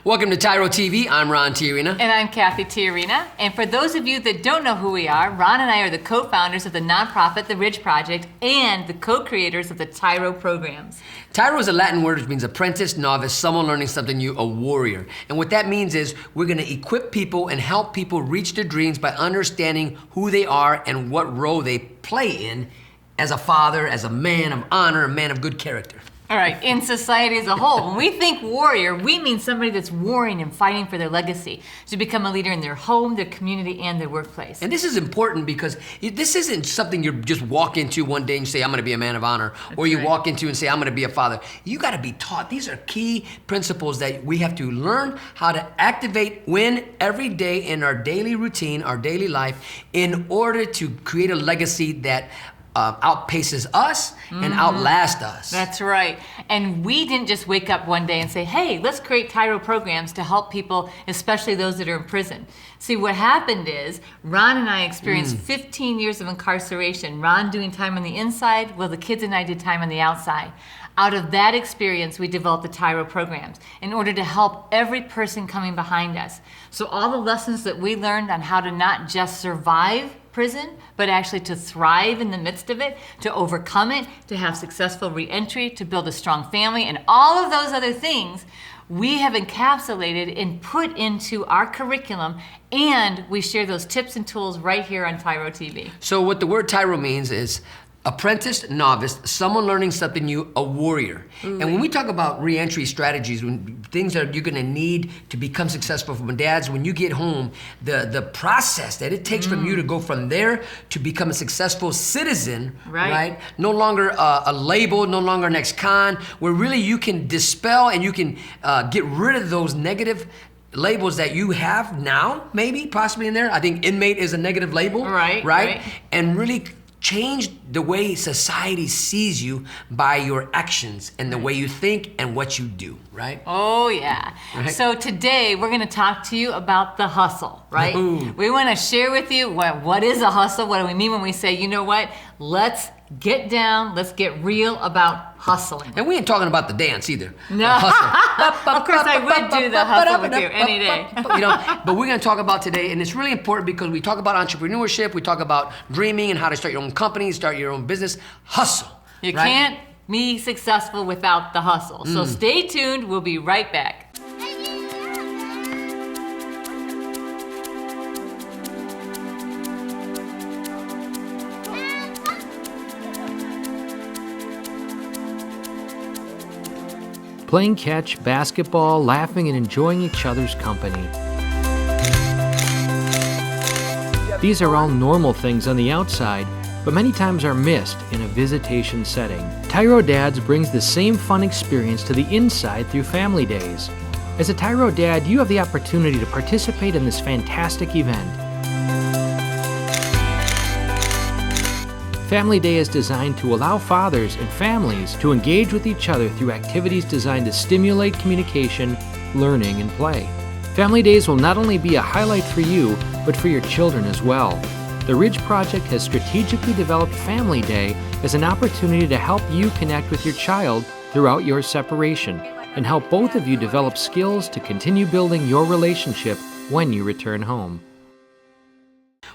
Welcome to TYRO TV. I'm Ron TYRO. And I'm Cathy TYRO. And for those of you that don't know who we are, Ron and I are the co-founders of the nonprofit The Ridge Project and the co-creators of the TYRO programs. TYRO is a Latin word which means apprentice, novice, someone learning something new, a warrior. And what that means is we're going to equip people and help people reach their dreams by understanding who they are and what role they play in as a father, as a man of honor, a man of good character. All right, in society as a whole, when we think warrior, we mean somebody that's warring and fighting for their legacy, to become a leader in their home, their community, and their workplace. And this is important because this isn't something you just walk into one day and you say, I'm gonna be a man of honor, or you walk into and say, I'm gonna be a father. You gotta be taught. These are key principles that we have to learn how to activate every day in our daily routine, our daily life, in order to create a legacy that outpaces us and outlasts us. That's right. And we didn't just wake up one day and say, hey, let's create TYRO programs to help people, especially those that are in prison. See, what happened is Ron and I experienced 15 years of incarceration. Ron doing time on the inside, while the kids and I did time on the outside. Out of that experience, we developed the TYRO programs in order to help every person coming behind us. So all the lessons that we learned on how to not just survive prison, but actually to thrive in the midst of it, to overcome it, to have successful re-entry, to build a strong family, and all of those other things we have encapsulated and put into our curriculum, and we share those tips and tools right here on TYRO TV. So what the word TYRO means is apprentice, novice, someone learning something new, a warrior. And when we talk about re-entry strategies, things that you're gonna need to become successful from dads, when you get home, the process that it takes from you to go from there to become a successful citizen, right? No longer a label, no longer an ex-con, where really you can dispel and you can get rid of those negative labels that you have now, maybe, possibly in there. I think inmate is a negative label, right? And really change the way society sees you by your actions and the way you think and what you do, right? Oh yeah. So today we're gonna talk to you about the hustle, right? We wanna share with you what is a hustle, what do we mean when we say, you know what, let's get down, let's get real about hustling. And we ain't talking about the dance either. No, of course I would do the hustle with you any day. You know, but we're gonna talk about today, and it's really important because we talk about entrepreneurship, we talk about dreaming and how to start your own company, start your own business. Hustle. You can't be successful without the hustle. So stay tuned, we'll be right back. Playing catch, basketball, laughing and enjoying each other's company. These are all normal things on the outside, but many times are missed in a visitation setting. TYRO Dads brings the same fun experience to the inside through Family Days. As a TYRO Dad, you have the opportunity to participate in this fantastic event. Family Day is designed to allow fathers and families to engage with each other through activities designed to stimulate communication, learning, and play. Family Days will not only be a highlight for you, but for your children as well. The Ridge Project has strategically developed Family Day as an opportunity to help you connect with your child throughout your separation and help both of you develop skills to continue building your relationship when you return home.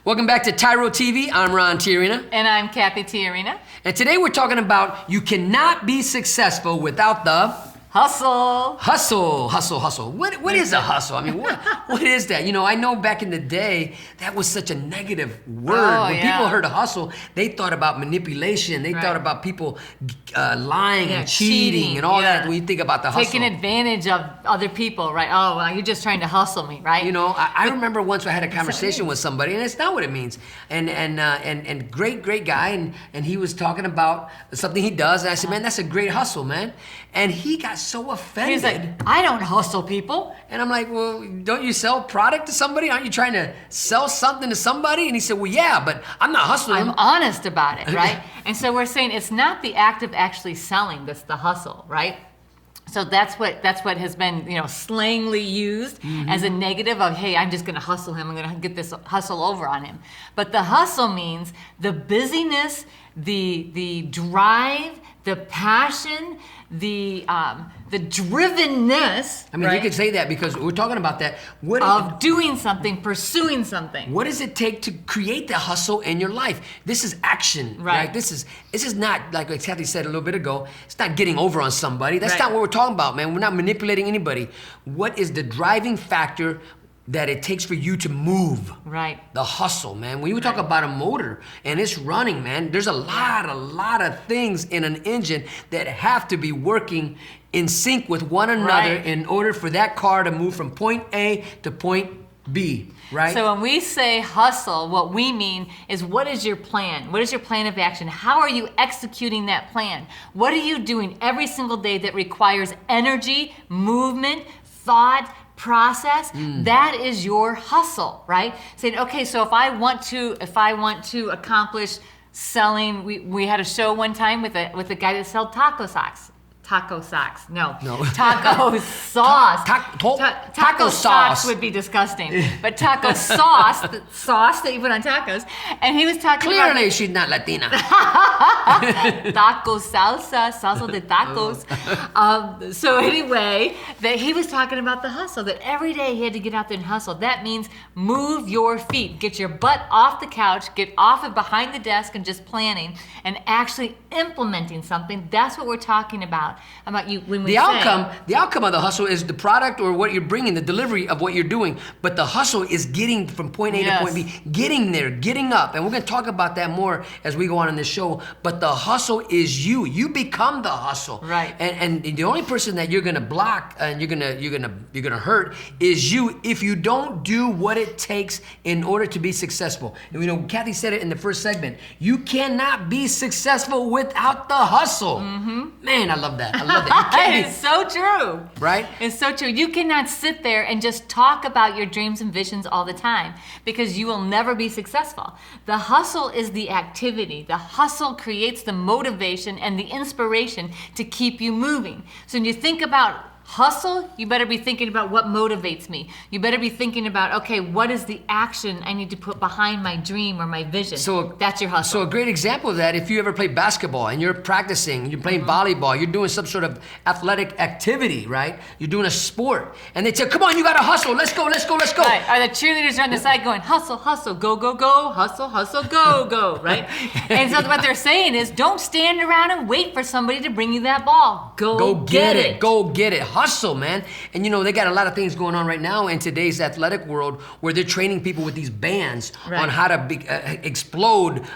Welcome back to TYRO TV. I'm Ron TYRO. And I'm Cathy TYRO. And today we're talking about you cannot be successful without the hustle. Hustle, hustle, hustle. What is a hustle? I mean, what is that? You know, I know back in the day, that was such a negative word. When people heard a hustle, they thought about manipulation. They thought about people lying and cheating and all that when you think about the hustle. Taking advantage of other people, right? Oh, well, you're just trying to hustle me, right? You know, I remember once I had a conversation with somebody, and it's not what it means. And great guy, and he was talking about something he does, and I said, man, that's a great hustle, man. And he got so offended. He's like, I don't hustle people. And I'm like, well, don't you sell product to somebody? Aren't you trying to sell something to somebody? And he said, well, yeah, but I'm not hustling. I'm honest about it, right? And so we're saying it's not the act of actually selling that's the hustle, right? So that's what has been, you know, slangly used as a negative of, hey, I'm just gonna hustle him, I'm gonna get this hustle over on him. But the hustle means the busyness, the drive, the passion, the drivenness. I mean, right, you could say that because we're talking about that. What of doing something, pursuing something. What does it take to create the hustle in your life? This is action, right? This is not like Cathy said a little bit ago. It's not getting over on somebody. That's not what we're talking about, man. We're not manipulating anybody. What is the driving factor that it takes for you to move? Right. The hustle, man. When you talk about a motor and it's running, man, there's a lot of things in an engine that have to be working in sync with one another in order for that car to move from point A to point B, right? So when we say hustle, what we mean is, what is your plan? What is your plan of action? How are you executing that plan? What are you doing every single day that requires energy, movement, thought, process? That is your hustle, right? Saying, okay, so if I want to accomplish selling, we had a show one time with a guy that sold taco socks. Taco socks. No. Taco sauce. Taco socks sauce would be disgusting. But taco sauce, the sauce that you put on tacos. And he was talking about... Clearly she's not Latina. Taco salsa de tacos. So anyway, that he was talking about the hustle, that every day he had to get out there and hustle. That means move your feet, get your butt off the couch, get off of behind the desk and just planning and actually implementing something. That's what we're talking about you when we the outcome of the hustle is the product or what you're bringing, the delivery of what you're doing. But the hustle is getting from point A to point B, getting there, getting up. And we're going to talk about that more as we go on in this show. But the hustle is you. You become the hustle. Right. And the only person that you're going to block and you're going to hurt is you if you don't do what it takes in order to be successful. And Cathy said it in the first segment. You cannot be successful without the hustle. Man, I love that. I love that. It's so true. Right? It's so true. You cannot sit there and just talk about your dreams and visions all the time because you will never be successful. The hustle is the activity. The hustle creates the motivation and the inspiration to keep you moving. So when you think about hustle, you better be thinking about what motivates me. You better be thinking about, okay, what is the action I need to put behind my dream or my vision? So that's your hustle. So a great example of that, if you ever play basketball and you're practicing, you're playing volleyball, you're doing some sort of athletic activity, right? You're doing a sport. And they tell, come on, you gotta hustle, let's go. Right. Or the cheerleaders are on the side going, hustle, go, hustle, go, right? And so what they're saying is, don't stand around and wait for somebody to bring you that ball. Go get it. Go get it. Hustle, man. And they got a lot of things going on right now in today's athletic world where they're training people with these bands on how to explode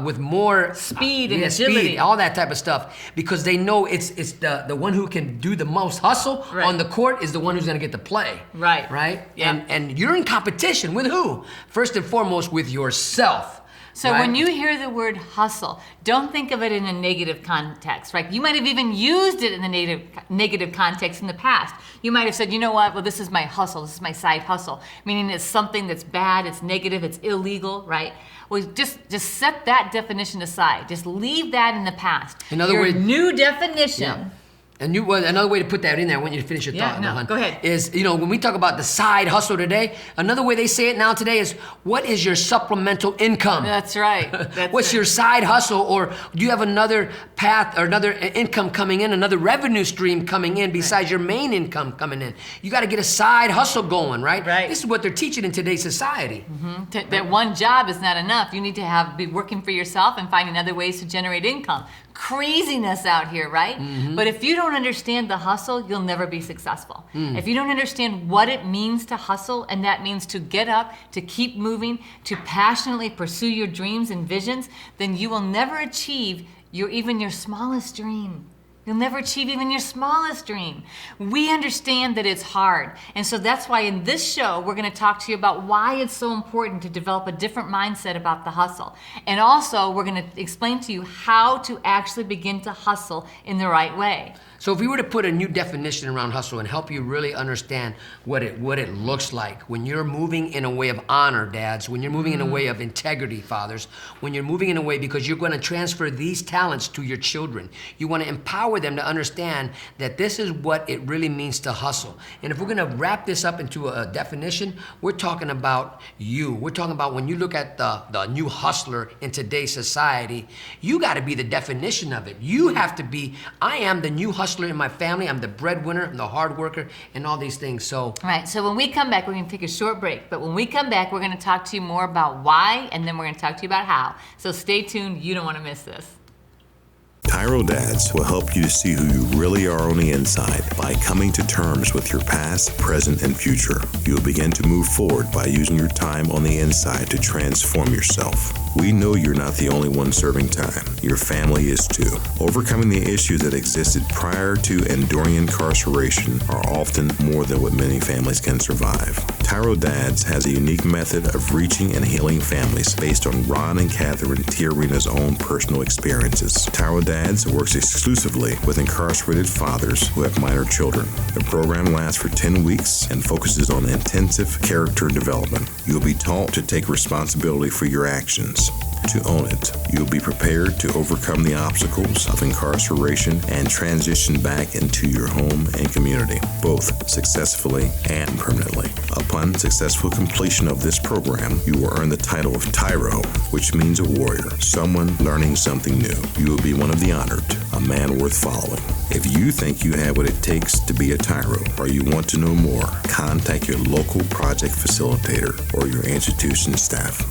with more speed and agility, all that type of stuff, because they know it's the one who can do the most hustle on the court is the one who's going to get to play. Right? Yeah. And you're in competition with who? First and foremost, with yourself. So when you hear the word hustle, don't think of it in a negative context, right? You might have even used it in the negative context in the past. You might have said, you know what, well, this is my hustle, this is my side hustle, meaning it's something that's bad, it's negative, it's illegal, right? Well, just set that definition aside. Just leave that in the past. In other words, new definition. Yeah. Another way to put that in there, I want you to finish your thought. No, go ahead. Is, when we talk about the side hustle today, another way they say it now today is, what is your supplemental income? That's right. What's your side hustle? Or do you have another path or another income coming in, another revenue stream coming in besides your main income coming in? You got to get a side hustle going, right? This is what they're teaching in today's society. That one job is not enough. You need to be working for yourself and finding other ways to generate income. Craziness out here, right? But if you don't understand the hustle, you'll never be successful. If you don't understand what it means to hustle, and that means to get up, to keep moving, to passionately pursue your dreams and visions, then you will never achieve even your smallest dream. You'll never achieve even your smallest dream. We understand that it's hard. And so that's why in this show, we're going to talk to you about why it's so important to develop a different mindset about the hustle. And also, we're going to explain to you how to actually begin to hustle in the right way. So if we were to put a new definition around hustle and help you really understand what it looks like when you're moving in a way of honor, dads, when you're moving in a way of integrity, fathers, when you're moving in a way because you're going to transfer these talents to your children. You want to empower them to understand that this is what it really means to hustle. And if we're going to wrap this up into a definition, we're talking about you. We're talking about when you look at the new hustler in today's society, you got to be the definition of it. You have to be, I am the new hustler in my family. I'm the breadwinner, I'm the hard worker, and all these things. So, All right, so when we come back, we're going to take a short break. But when we come back, we're going to talk to you more about why, and then we're going to talk to you about how. So stay tuned. You don't want to miss this. TYRO Dads will help you to see who you really are on the inside by coming to terms with your past, present, and future. You will begin to move forward by using your time on the inside to transform yourself. We know you're not the only one serving time. Your family is too. Overcoming the issues that existed prior to and during incarceration are often more than what many families can survive. TYRO Dads has a unique method of reaching and healing families based on Ron and Catherine Tiarina's own personal experiences. TYRO Dads works exclusively with incarcerated fathers who have minor children. The program lasts for 10 weeks and focuses on intensive character development. You'll be taught to take responsibility for your actions, to own it. You'll be prepared to overcome the obstacles of incarceration and transition back into your home and community, both successfully and permanently. Upon successful completion of this program, you will earn the title of TYRO, which means a warrior, someone learning something new. You will be one of the honored, a man worth following. If you think you have what it takes to be a TYRO, or you want to know more, contact your local project facilitator or your institution staff.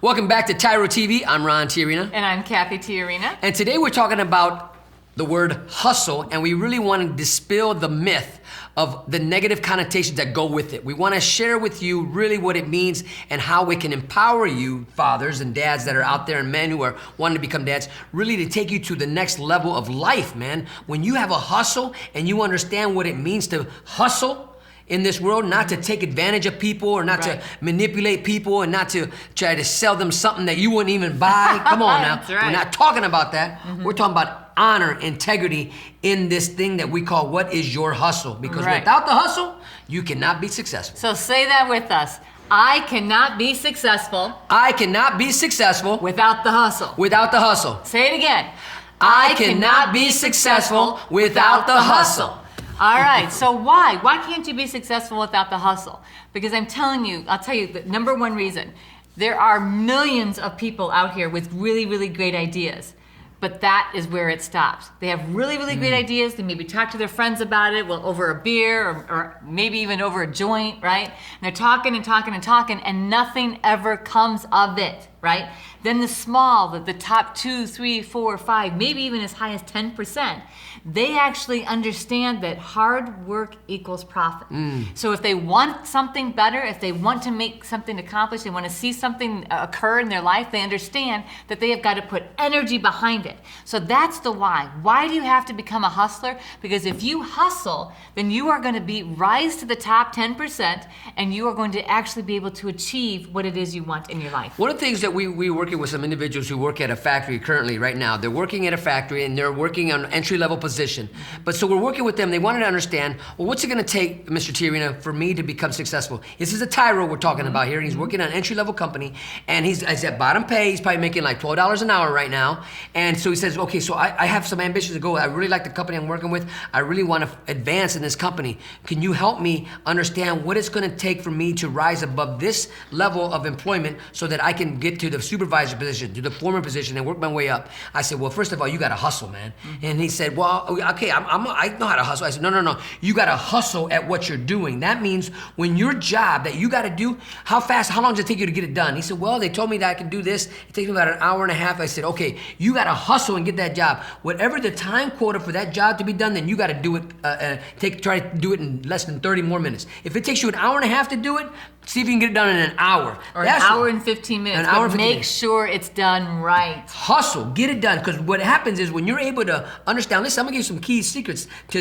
welcome back to TYRO TV. I'm Ron Tiarina. And I'm Cathy Tiarina. And today we're talking about the word hustle, and we really want to dispel the myth of the negative connotations that go with it. We want to share with you really what it means and how we can empower you, fathers and dads that are out there and men who are wanting to become dads, really to take you to the next level of life, man. When you have a hustle and you understand what it means to hustle in this world, not to take advantage of people or not to manipulate people and not to try to sell them something that you wouldn't even buy. Come on now. That's right. We're not talking about that. We're talking about honor, integrity in this thing that we call what is your hustle. Because without the hustle, you cannot be successful. So say that with us. I cannot be successful. I cannot be successful without the hustle. without the hustle. Say it again. I cannot be successful without the hustle. All right, so why? Why can't you be successful without the hustle? Because I'm telling you, I'll tell you the number one reason. There are millions of people out here with really, really great ideas. But that is where it stops. They have really, really great ideas. They maybe talk to their friends about it, well, over a beer or maybe even over a joint, right? And they're talking and talking and talking, and nothing ever comes of it, right? Then the small, the top 2, 3, 4, 5, maybe even as high as 10%, they actually understand that hard work equals profit. So if they want something better, if they want to make something accomplished, they want to see something occur in their life, they understand that they have got to put energy behind it. So that's the why. Why do you have to become a hustler? Because if you hustle, then you are going to rise to the top 10%, and you are going to actually be able to achieve what it is you want in your life. One of the things that we're working with some individuals who work at a factory currently right now, they're working at a factory and they're working on an entry-level position. But so we're working with them, they wanted to understand, well, what's it gonna take, Mr. Tiarina, for me to become successful? This is a TYRO we're talking about here, and he's working on an entry-level company, and he's at bottom pay, he's probably making like $12 an hour right now, and so he says, okay, so I have some ambitions to go, I really like the company I'm working with, I really wanna advance in this company. Can you help me understand what it's gonna take for me to rise above this level of employment so that I can get to the supervisor position, to the foreman position, and work my way up? I said, well, first of all, you gotta hustle, man. And he said, well, okay, I know how to hustle. I said, no. You gotta hustle at what you're doing. That means when your job that you gotta do, how long does it take you to get it done? He said, well, they told me that I can do this. It takes me about an hour and a half. I said, okay, you gotta hustle and get that job. Whatever the time quota for that job to be done, then you gotta do it, try to do it in less than 30 more minutes. If it takes you an hour and a half to do it, See if you can get it done in an hour. Or That's an hour and 15 minutes. An hour but and 15 make minutes. sure it's done right. Hustle, get it done. Because what happens is when you're able to understand, listen, I'm gonna give you some key secrets to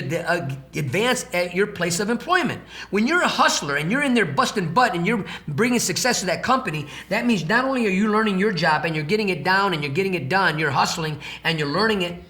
advance at your place of employment. When you're a hustler and you're in there busting butt and you're bringing success to that company, that means not only are you learning your job and you're getting it down and you're getting it done, you're hustling and you're learning it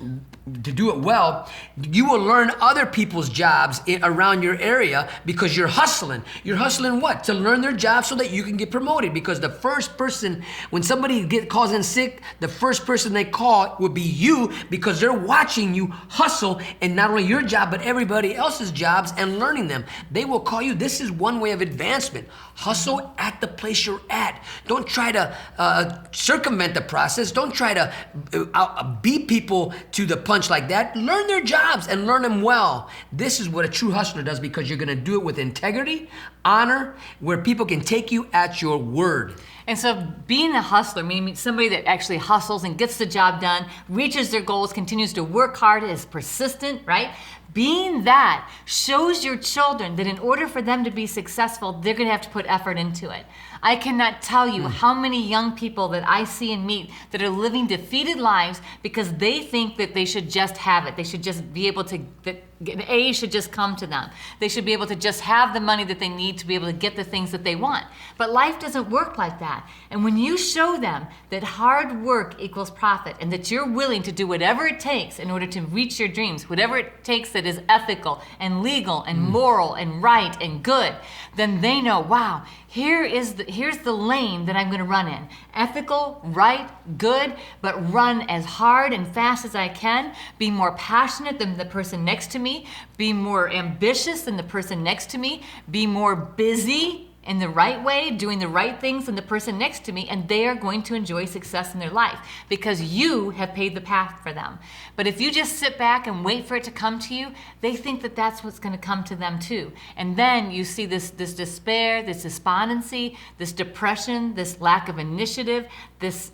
to do it well, you will learn other people's jobs around your area because you're hustling. You're hustling what? To learn their job so that you can get promoted. Because the first person, when somebody calls in sick, the first person they call would be you because they're watching you hustle and not only your job, but everybody else's jobs and learning them. They will call you. This is one way of advancement. Hustle at the place you're at. Don't try to circumvent the process. Don't try to beat people to the punch like that. Learn their jobs and learn them well. This is what a true hustler does because you're gonna do it with integrity, honor, where people can take you at your word. And so being a hustler, meaning somebody that actually hustles and gets the job done, reaches their goals, continues to work hard, is persistent, right? Being that shows your children that in order for them to be successful, they're gonna have to put effort into it. I cannot tell you how many young people that I see and meet that are living defeated lives because they think that they should just have it. They should just be able to, that A should just come to them. They should be able to just have the money that they need to be able to get the things that they want. But life doesn't work like that. And when you show them that hard work equals profit and that you're willing to do whatever it takes in order to reach your dreams, whatever it takes that is ethical and legal and moral and right and good, then they know, wow, here's the lane that I'm going to run in. Ethical, right, good, but run as hard and fast as I can. Be more passionate than the person next to me. Be more ambitious than the person next to me. Be more busy in the right way, doing the right things than the person next to me, and they are going to enjoy success in their life because you have paved the path for them. But if you just sit back and wait for it to come to you, they think that that's what's going to come to them too. And then you see this despair, this despondency, this depression, this lack of initiative, this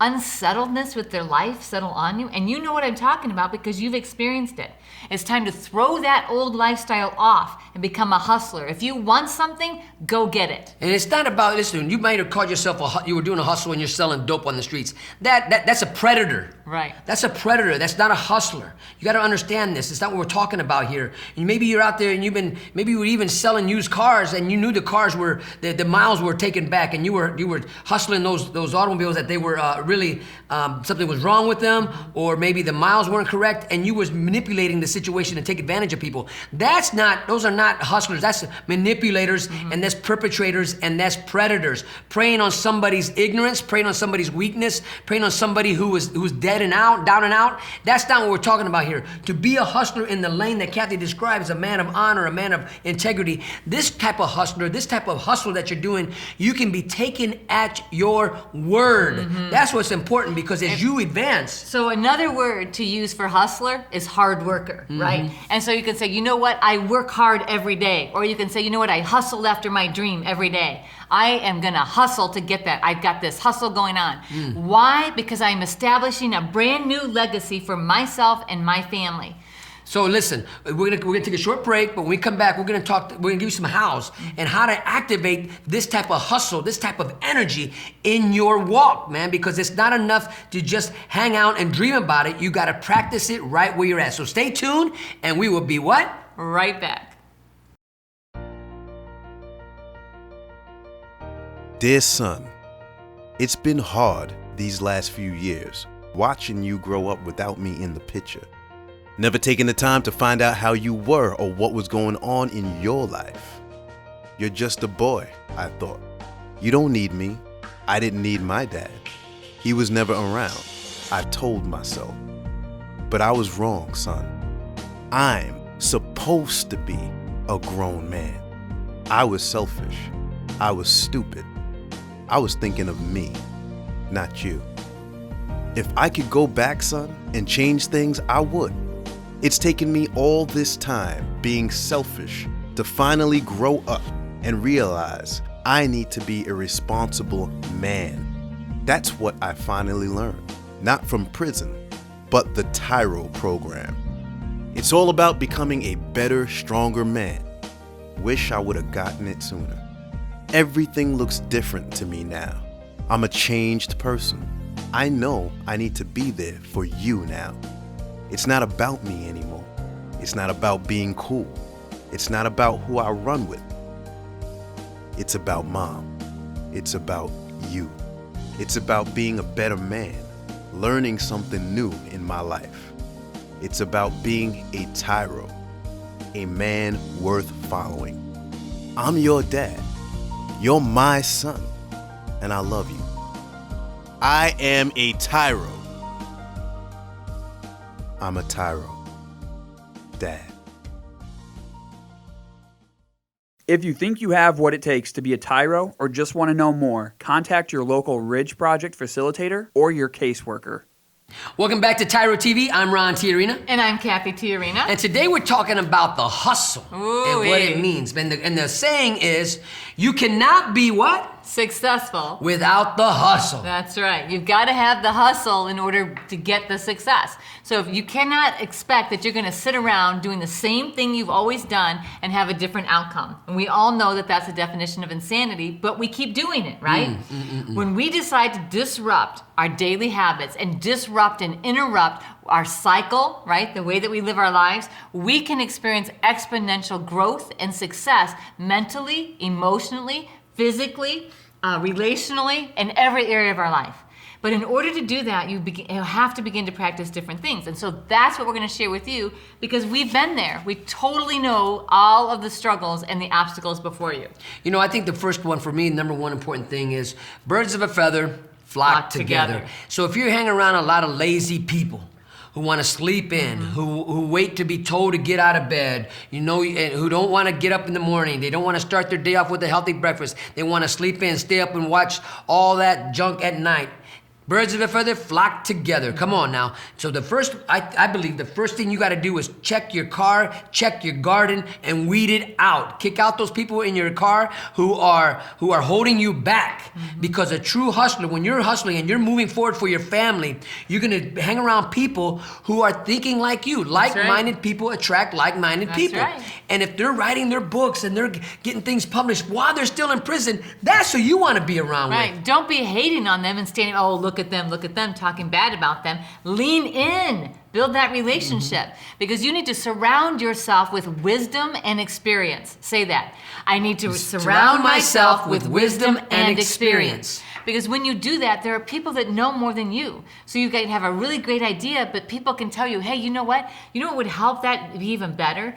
unsettledness with their life settle on you. And you know what I'm talking about because you've experienced it. It's time to throw that old lifestyle off and become a hustler. If you want something, go get it. And it's not about, listen, you might have called yourself you were doing a hustle and you're selling dope on the streets. That's a predator. Right. That's a predator. That's not a hustler. You got to understand this. It's not what we're talking about here. And maybe you're out there and maybe you were even selling used cars and you knew the cars were, the miles were taken back and you were hustling those automobiles that they were really, something was wrong with them or maybe the miles weren't correct and you was manipulating the situation to take advantage of people. Those are not hustlers. That's manipulators and that's perpetrators and that's predators. Preying on somebody's ignorance, preying on somebody's weakness, preying on somebody who's dead and out, down and out. That's not what we're talking about here. To be a hustler in the lane that Cathy describes, a man of honor, a man of integrity, this type of hustler, this type of hustle that you're doing, you can be taken at your word. That's what's important because as you advance. So another word to use for hustler is hard worker, right? And so you can say, you know what, I work hard every day. Or you can say, you know what, I hustled after my dream every day. I am gonna hustle to get that. I've got this hustle going on. Why? Because I'm establishing a brand new legacy for myself and my family. So listen, we're gonna take a short break, but when we come back, we're gonna give you some hows and how to activate this type of hustle, this type of energy in your walk, man, because it's not enough to just hang out and dream about it. You gotta practice it right where you're at. So stay tuned and we will be what? Right back. Dear son, it's been hard these last few years, watching you grow up without me in the picture. Never taking the time to find out how you were or what was going on in your life. You're just a boy, I thought. You don't need me. I didn't need my dad. He was never around, I told myself. But I was wrong, son. I'm supposed to be a grown man. I was selfish. I was stupid. I was thinking of me, not you. If I could go back, son, and change things, I would. It's taken me all this time being selfish to finally grow up and realize I need to be a responsible man. That's what I finally learned, not from prison, but the TYRO program. It's all about becoming a better, stronger man. Wish I would have gotten it sooner. Everything looks different to me now. I'm a changed person. I know I need to be there for you now. It's not about me anymore. It's not about being cool. It's not about who I run with. It's about Mom. It's about you. It's about being a better man, learning something new in my life. It's about being a TYRO, a man worth following. I'm your dad. You're my son, and I love you. I am a TYRO. I'm a TYRO. Dad. If you think you have what it takes to be a TYRO or just want to know more, contact your local Ridge Project facilitator or your caseworker. Welcome back to TYRO TV. I'm Ron Tiarina. And I'm Cathy Tiarina. And today we're talking about the hustle and what Ooh-wee. it means. And the saying is, you cannot be what? Successful. Without the hustle. That's right. You've got to have the hustle in order to get the success. So if you cannot expect that you're going to sit around doing the same thing you've always done and have a different outcome. And we all know that that's the definition of insanity, but we keep doing it, right? When we decide to disrupt our daily habits and disrupt and interrupt our cycle, right, the way that we live our lives, we can experience exponential growth and success mentally, emotionally, physically, relationally, in every area of our life. But in order to do that, you have to begin to practice different things. And so that's what we're going to share with you because we've been there. We totally know all of the struggles and the obstacles before you. You know, I think the first one for me, number one important thing is birds of a feather flock together. So if you're hanging around a lot of lazy people, who want to sleep in, who wait to be told to get out of bed, you know, and who don't want to get up in the morning. They don't want to start their day off with a healthy breakfast. They want to sleep in, stay up and watch all that junk at night. Birds of a feather flock together. Come on now. So the first, I believe the first thing you got to do is check your car, check your garden, and weed it out. Kick out those people in your car who are holding you back. Because a true hustler, when you're hustling and you're moving forward for your family, you're going to hang around people who are thinking like you. Like-minded people attract like-minded people. Right. And if they're writing their books and they're getting things published while they're still in prison, that's who you want to be around with. Right. Don't be hating on them and standing, oh, look at them, talking bad about them. Lean in. Build that relationship because you need to surround yourself with wisdom and experience. Say that. I need to surround myself with wisdom and experience. Because when you do that, there are people that know more than you. So you can have a really great idea, but people can tell you, hey, you know what? You know what would help that be even better?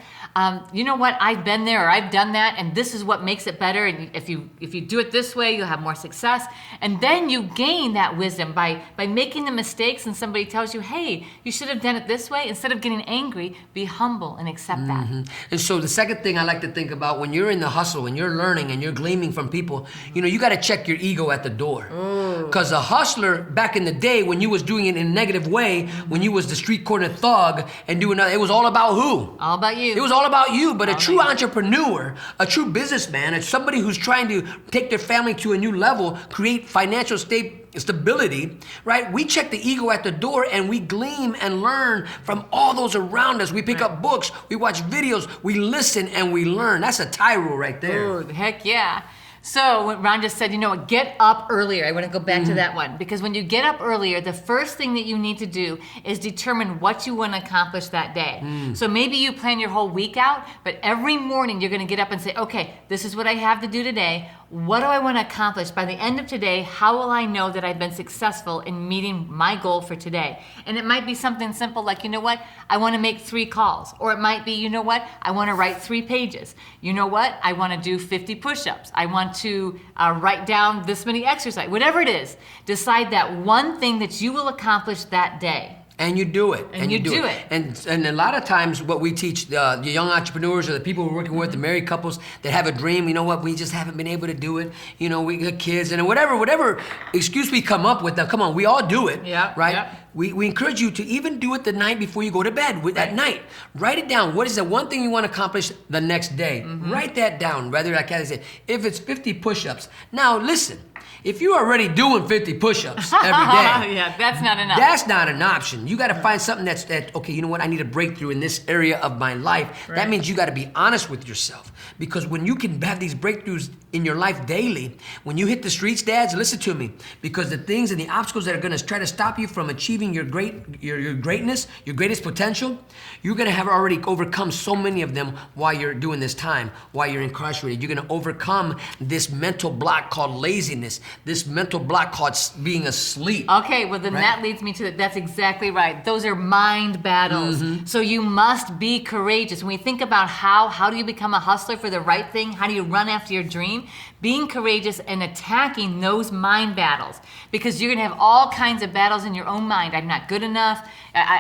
You know what? I've been there or I've done that, and this is what makes it better. And if you do it this way, you'll have more success. And then you gain that wisdom by making the mistakes, and somebody tells you, hey, you should have done it this way. Instead of getting angry, be humble and accept that. And so the second thing I like to think about when you're in the hustle and you're learning and you're gleaming from people, you know, you got to check your ego at the door. Because a hustler back in the day, when you was doing it in a negative way, when you was the street corner thug and doing that, it was all about who? All about you. It was all about you. But a true entrepreneur, a true businessman, it's somebody who's trying to take their family to a new level, create financial stability, right? We check the ego at the door and we gleam and learn from all those around us. We pick up books, we watch videos, we listen and we learn. That's a TYRO right there. Oh, heck yeah. So what Ron just said, you know what, get up earlier. I want to go back to that one. Because when you get up earlier, the first thing that you need to do is determine what you want to accomplish that day. So maybe you plan your whole week out, but every morning you're going to get up and say, okay, this is what I have to do today. What do I want to accomplish? By the end of today, how will I know that I've been successful in meeting my goal for today? And it might be something simple like, you know what, I want to make 3 calls. Or it might be, you know what, I want to write 3 pages. You know what, I want to do 50 push-ups. I want to write down this many exercises. Whatever it is, decide that one thing that you will accomplish that day. And you do it. And you do it. And a lot of times what we teach the young entrepreneurs or the people we're working with, the married couples that have a dream, you know what, we just haven't been able to do it. You know, we got kids and whatever excuse we come up with. Now, come on, we all do it, Yeah, right? yeah. we encourage you to even do it the night before you go to bed. At night, write it down. What is the one thing you want to accomplish the next day? Write that down. Rather, like Cathy said, if it's 50 push-ups. Now, listen. If you're already doing 50 push-ups every day, yeah, that's not enough. That's not an option. You got to find something okay, you know what? I need a breakthrough in this area of my life. Right. That means you got to be honest with yourself. Because when you can have these breakthroughs in your life daily, when you hit the streets, dads, listen to me. Because the things and the obstacles that are going to try to stop you from achieving your greatness, your greatest potential, you're going to have already overcome so many of them while you're doing this time, while you're incarcerated. You're going to overcome this mental block called laziness, this mental block called being asleep. Okay, well then that leads me to that's exactly right. Those are mind battles. So you must be courageous. When we think about how do you become a hustler for the right thing? How do you run after your dream? Being courageous and attacking those mind battles, because you're gonna have all kinds of battles in your own mind. I'm not good enough.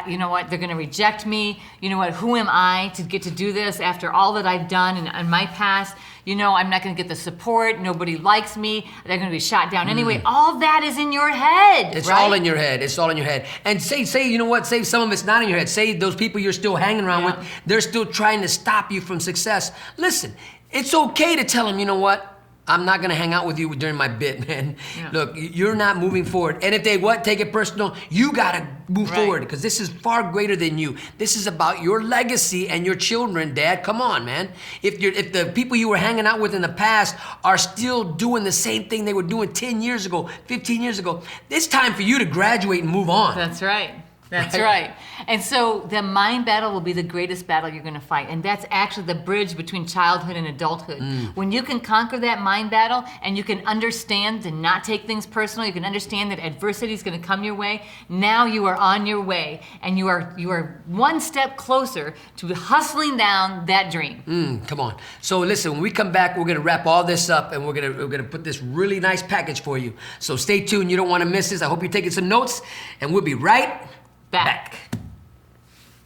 You know what? They're gonna reject me. You know what? Who am I to get to do this after all that I've done in my past? You know, I'm not gonna get the support. Nobody likes me. They're gonna be shot down anyway. All that is in your head. It's right? all in your head. It's all in your head. And say, you know what? Say some of it's not in your head. Say those people you're still hanging around with, they're still trying to stop you from success. Listen, it's okay to tell them, you know what? I'm not gonna hang out with you during my bit, man. Yeah. Look, you're not moving forward. And if they take it personal, you gotta move forward, because this is far greater than you. This is about your legacy and your children, Dad. Come on, man. If the people you were hanging out with in the past are still doing the same thing they were doing 10 years ago, 15 years ago, it's time for you to graduate and move on. That's right. That's right. And so the mind battle will be the greatest battle you're going to fight. And that's actually the bridge between childhood and adulthood. When you can conquer that mind battle and you can understand to not take things personal, you can understand that adversity is going to come your way, now you are on your way and you are one step closer to hustling down that dream. Come on. So listen, when we come back, we're gonna wrap all this up and we're gonna put this really nice package for you. So stay tuned, you don't wanna miss this. I hope you're taking some notes, and we'll be right back.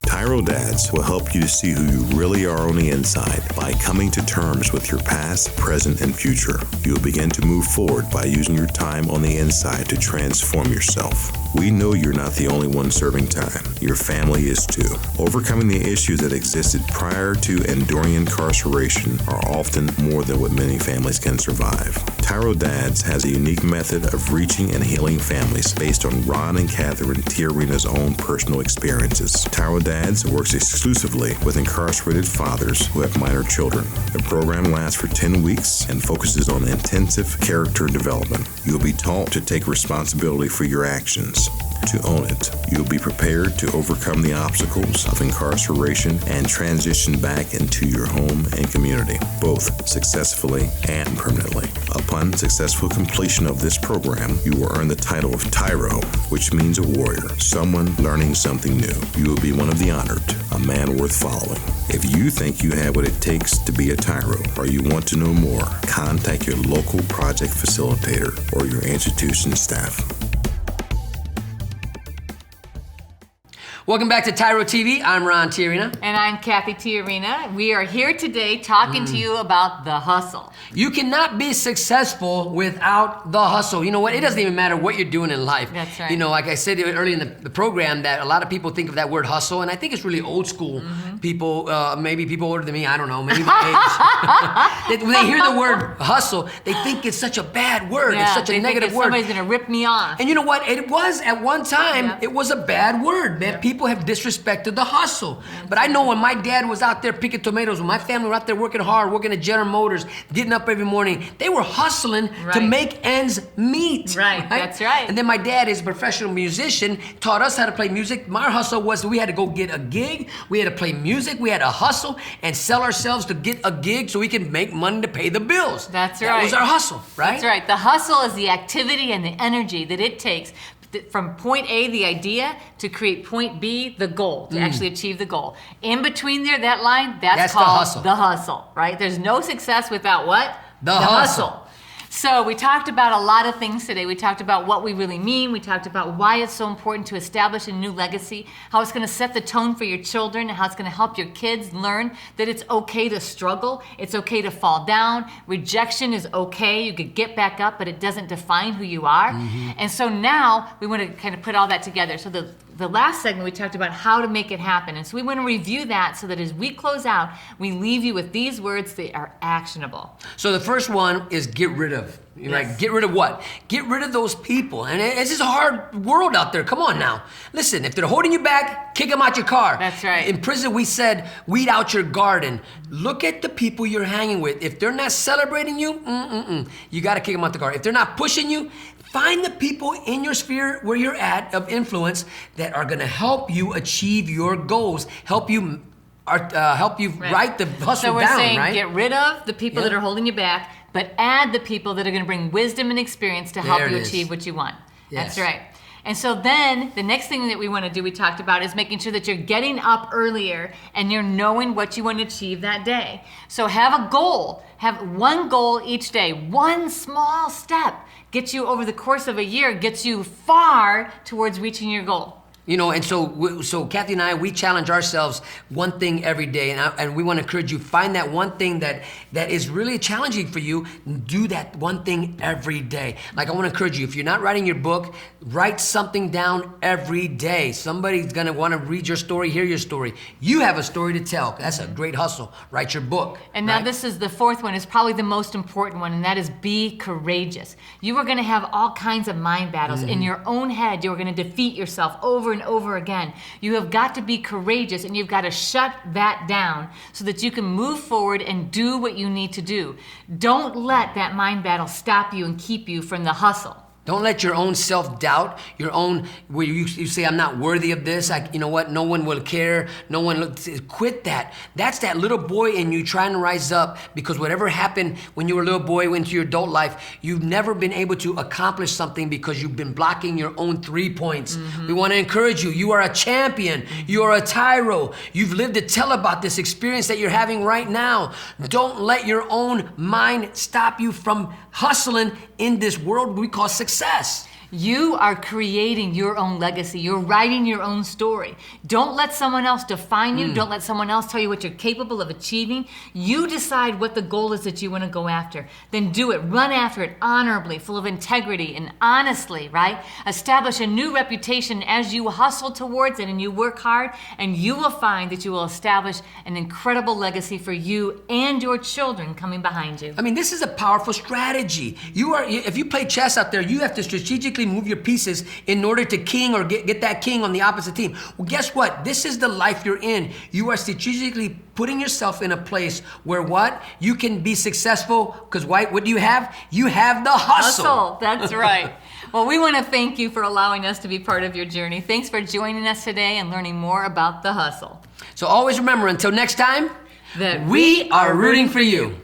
TYRO Dads will help you to see who you really are on the inside by coming to terms with your past, present, and future. You'll begin to move forward by using your time on the inside to transform yourself. We know you're not the only one serving time. Your family is too. Overcoming the issues that existed prior to and during incarceration are often more than what many families can survive. TYRO Dads has a unique method of reaching and healing families based on Ron and Catherine TYRO's own personal experiences. TYRO Dads works exclusively with incarcerated fathers who have minor children. The program lasts for 10 weeks and focuses on intensive character development. You'll be taught to take responsibility for your actions, to own it. You'll be prepared to overcome the obstacles of incarceration and transition back into your home and community, both successfully and permanently. Upon successful completion of this program, you will earn the title of TYRO, which means a warrior, someone learning something new. You will be one of the honored, a man worth following. If you think you have what it takes to be a TYRO, or you want to know more, contact your local project facilitator or your institution staff. Welcome back to TYRO TV. I'm Ron TYRO. And I'm Cathy TYRO. We are here today talking to you about the hustle. You cannot be successful without the hustle. You know what? It doesn't even matter what you're doing in life. That's right. You know, like I said earlier in the program, that a lot of people think of that word hustle, and I think it's really old school. People, maybe people older than me, I don't know, maybe my age. When they hear the word hustle, they think it's such a bad word. It's such a negative word. Somebody's gonna rip me off. And you know what? It was at one time. It was a bad word, man. People have disrespected the hustle. But I know when my dad was out there picking tomatoes, when my family were out there working hard, working at General Motors, getting up every morning, they were hustling to make ends meet. Right, that's right. And then my dad is a professional musician, taught us how to play music. My hustle was we had to go get a gig, we had to play music, we had to hustle and sell ourselves to get a gig so we can make money to pay the bills. That's right. That was our hustle, right? That's right. The hustle is the activity and the energy that it takes from point A, the idea, to create point B, the goal, to actually achieve the goal. In between there, that line, that's called the hustle. The hustle, right? There's no success without what? The hustle. So we talked about a lot of things today. We talked about what we really mean. We talked about why it's so important to establish a new legacy, how it's going to set the tone for your children, and how it's going to help your kids learn that it's okay to struggle. It's okay to fall down. Rejection is okay. You could get back up, but it doesn't define who you are. And so now we want to kind of put all that together. So the last segment, we talked about how to make it happen. And so we want to review that so that as we close out, we leave you with these words that are actionable. So the first one is get rid of. Yes. Right? Get rid of what? Get rid of those people. And it's just a hard world out there. Come on now. Listen, if they're holding you back, kick them out your car. That's right. In prison, we said, weed out your garden. Look at the people you're hanging with. If they're not celebrating you, you got to kick them out the car. If they're not pushing you, find the people in your sphere where you're at of influence that are going to help you achieve your goals, help you write the hustle So we're down, saying right? get rid of the people that are holding you back, but add the people that are going to bring wisdom and experience to help There you it is. achieve what you want. Yes. That's right. And so then the next thing that we want to do, we talked about, is making sure that you're getting up earlier and you're knowing what you want to achieve that day. So have a goal. Have one goal each day. One small step gets you over the course of a year, gets you far towards reaching your goal. You know, and so Cathy and I, we challenge ourselves one thing every day, and we want to encourage you, find that one thing that is really challenging for you, do that one thing every day. Like I want to encourage you, if you're not writing your book, write something down every day. Somebody's going to want to read your story, hear your story. You have a story to tell. That's a great hustle. Write your book. And now right? this is the fourth one, is probably the most important one, and that is be courageous. You are going to have all kinds of mind battles in your own head. You're going to defeat yourself over and over again. You have got to be courageous, and you've got to shut that down so that you can move forward and do what you need to do. Don't let that mind battle stop you and keep you from the hustle. Don't let your own self-doubt, your own, where you say, I'm not worthy of this, you know what, no one will care, no one, quit that. That's that little boy in you trying to rise up, because whatever happened when you were a little boy into your adult life, you've never been able to accomplish something because you've been blocking your own 3 points. We want to encourage you. You are a champion. You are a tyro. You've lived to tell about this experience that you're having right now. Don't let your own mind stop you from hustling in this world we call success. You are creating your own legacy. You're writing your own story. Don't let someone else define you. Don't let someone else tell you what you're capable of achieving. You decide what the goal is that you want to go after. Then do it. Run after it honorably, full of integrity and honestly, right? Establish a new reputation as you hustle towards it and you work hard, and you will find that you will establish an incredible legacy for you and your children coming behind you. I mean, this is a powerful strategy. If you play chess out there, you have to strategically move your pieces in order to king or get that king on the opposite team. Well, guess what? This is the life you're in. You are strategically putting yourself in a place where what? You can be successful, because what do you have? You have the hustle. That's right. Well, we want to thank you for allowing us to be part of your journey. Thanks for joining us today and learning more about the hustle. So always remember, until next time, That we are rooting for you.